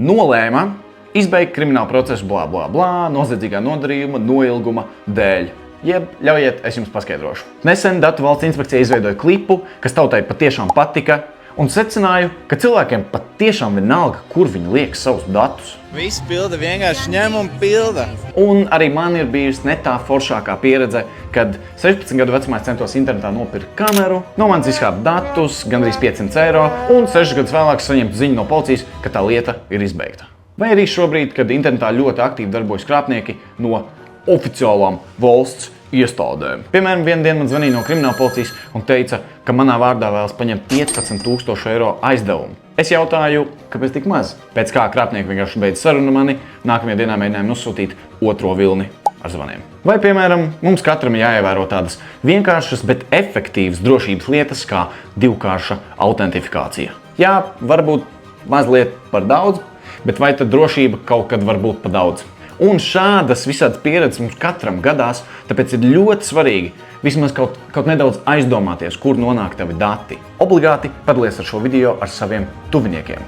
nolēma izbeigt kriminālu procesu blā, blā, blā, noziedzīgā nodarījuma, noilguma dēļ. Jeb, ļaujiet, es jums paskaidrošu. Nesen Datu valsts inspekcija izveidoja klipu, kas tautai patiešām patika, un secināju, ka cilvēkiem patiešām vienalga, kur viņi liek savus datus. Viss pilda, vienkārši ņem un pilda. Un arī man ir bijusi ne tā foršākā pieredze, kad 16 gadu vecumā centos internetā nopirkt kameru, no manis izkāpa datus, gandrīz 500 eiro, un 6 gadus vēlāk saņemtu ziņu no policijas, ka tā lieta ir izbeigta. Vai arī šobrīd, kad internetā ļoti aktīvi darbojas krāpnieki no oficiālām valsts iestādēm. Piemēram, vienu dienu man zvanīja no krimināla policijas un teica, ka manā vārdā vēlas paņemt 15 000 eiro aizdevumu. Es jautāju, kāpēc tik maz? Pēc kā krāpnieki vienkārši beidz sarunu mani, nākamajā dienā mēģinājām uzsūtīt otro vilni ar zvaniem. Vai, piemēram, mums katram jāievēro tādas vienkāršas, bet efektīvas drošības lietas kā divkārša autentifikācija. Jā, varbūt mazliet par daudz, bet vai tad drošība kaut kad var būt par daudz? Un šādas visādas pieredzes mums katram gadās, tāpēc ir ļoti svarīgi vismaz kaut nedaudz aizdomāties, kur nonāk tavi dati. Obligāti padalies ar šo video ar saviem tuviniekiem.